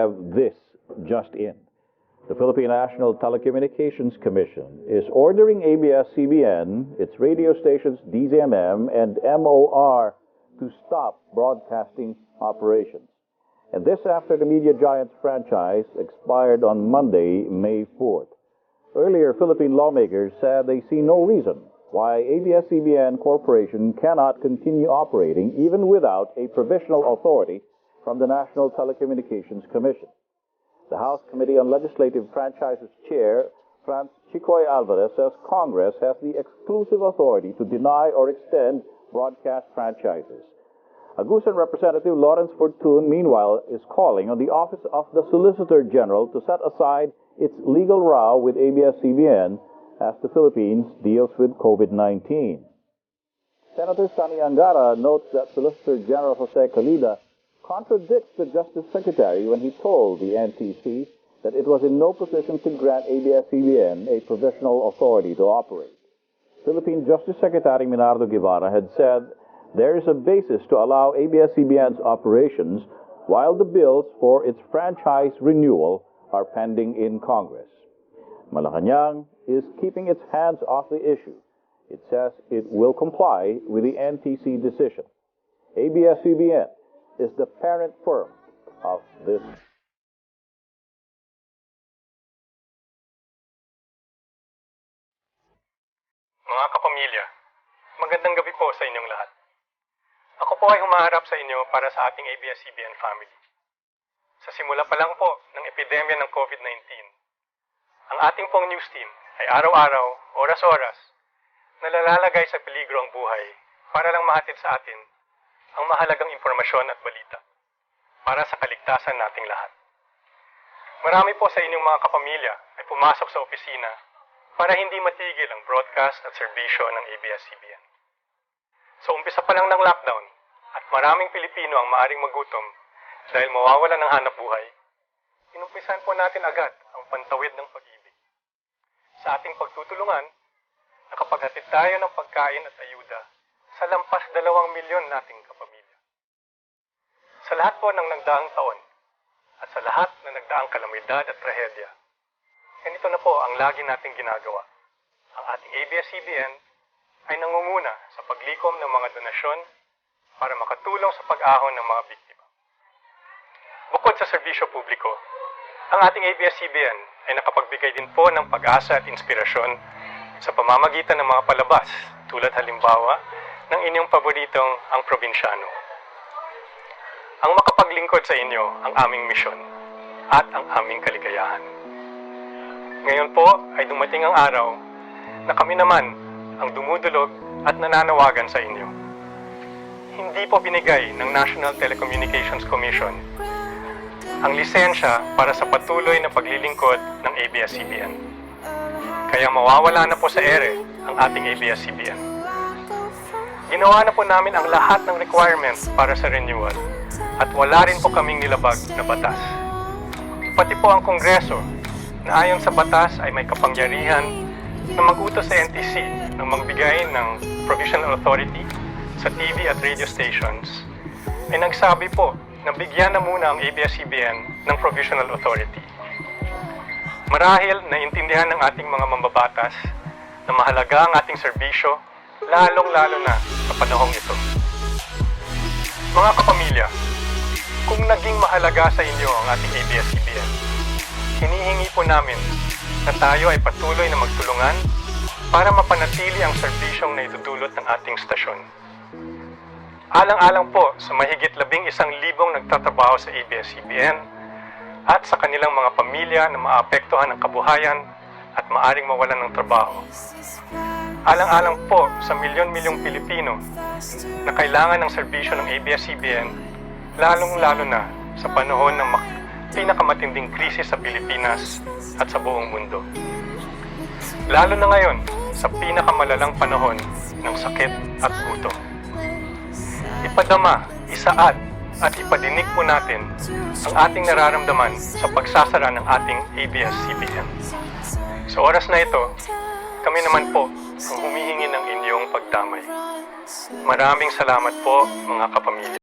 have this just in. The Philippine National Telecommunications Commission is ordering ABS-CBN, its radio stations DZMM and MOR to stop broadcasting operations. And this after the media giant's franchise expired on Monday, May 4th. Earlier, Philippine lawmakers said they see no reason why ABS-CBN Corporation cannot continue operating even without a provisional authority from the National Telecommunications Commission. The House Committee on Legislative Franchises Chair, Franz Chicoy Alvarez, says Congress has the exclusive authority to deny or extend broadcast franchises. Agusan Representative Lawrence Fortun, meanwhile, is calling on the Office of the Solicitor General to set aside its legal row with ABS-CBN as the Philippines deals with COVID-19. Senator Sani Angara notes that Solicitor General Jose Calida contradicts the Justice Secretary when he told the NTC that it was in no position to grant ABS-CBN a provisional authority to operate. Philippine Justice Secretary Minardo Guevara had said there is a basis to allow ABS-CBN's operations while the bills for its franchise renewal are pending in Congress. Malacanang is keeping its hands off the issue. It says it will comply with the NTC decision. ABS-CBN is the parent firm of this. Mga kapamilya, magandang gabi po sa inyong lahat. Ako po ay humaharap sa inyo para sa ating ABS-CBN family. Sa simula pa lang po ng epidemya ng COVID-19, ang ating pong news team ay araw-araw, oras-oras, nalalagay sa peligro ang buhay para lang mahatid sa atin ang mahalagang impormasyon at balita para sa kaligtasan nating lahat. Marami po sa inyong mga kapamilya ay pumasok sa opisina para hindi matigil ang broadcast at serbisyo ng ABS-CBN. So umpisa pa lang ng lockdown at maraming Pilipino ang maaring magutom dahil mawawala ng hanap buhay, inumpisan po natin agad ang pantawid ng pag-ibig. Sa ating pagtutulungan, nakapaghatid tayo ng pagkain at ayuda sa lampas 2 milyon nating kapamilya. Sa lahat po ng nagdaang taon at sa lahat ng nagdaang kalamidad at trahedya, ganito na po ang lagi nating ginagawa. Ang ating ABS-CBN ay nangunguna sa paglikom ng mga donasyon para makatulong sa pag-ahon ng mga biktima. Bukod sa serbisyo publiko, ang ating ABS-CBN ay nakapagbigay din po ng pag-asa at inspirasyon sa pamamagitan ng mga palabas tulad halimbawa ng inyong paboritong Ang Probinsyano. Ang makapaglingkod sa inyo ang aming misyon at ang aming kaligayahan. Ngayon po ay dumating ang araw na kami naman ang dumudulog at nananawagan sa inyo. Hindi po binigay ng National Telecommunications Commission ang lisensya para sa patuloy na paglilingkod ng ABS-CBN. Kaya mawawala na po sa ere ang ating ABS-CBN. Ginawa na po namin ang lahat ng requirements para sa renewal at wala rin po kaming nilabag na batas. Pati po ang Kongreso na ayon sa batas ay may kapangyarihan na mag-utos sa NTC na magbigay ng provisional authority sa TV at radio stations ay nagsabi po na bigyan na muna ang ABS-CBN ng provisional authority. Marahil naintindihan ng ating mga mambabatas na mahalaga ang ating serbisyo, lalong-lalo na sa panahong ito. Mga kapamilya, kung naging mahalaga sa inyo ang ating ABS-CBN, hinihingi po namin na tayo ay patuloy na magtulungan para mapanatili ang serbisyong na itudulot ng ating stasyon. Alang-alang po sa mahigit 11,000 nagtatrabaho sa ABS-CBN at sa kanilang mga pamilya na maapektuhan ng kabuhayan at maaring mawalan ng trabaho. Alang-alang po sa milyon-milyong Pilipino na kailangan ng serbisyo ng ABS-CBN, lalong-lalo na sa panahon ng pinakamatinding krisis sa Pilipinas at sa buong mundo. Lalo na ngayon sa pinakamalalang panahon ng sakit at gutom. Ipadama, isaad at ipadinig po natin ang ating nararamdaman sa pagsasara ng ating ABS-CBN. Sa oras na ito, kami naman po ang humihingi ng inyong pagdamay. Maraming salamat po mga kapamilya.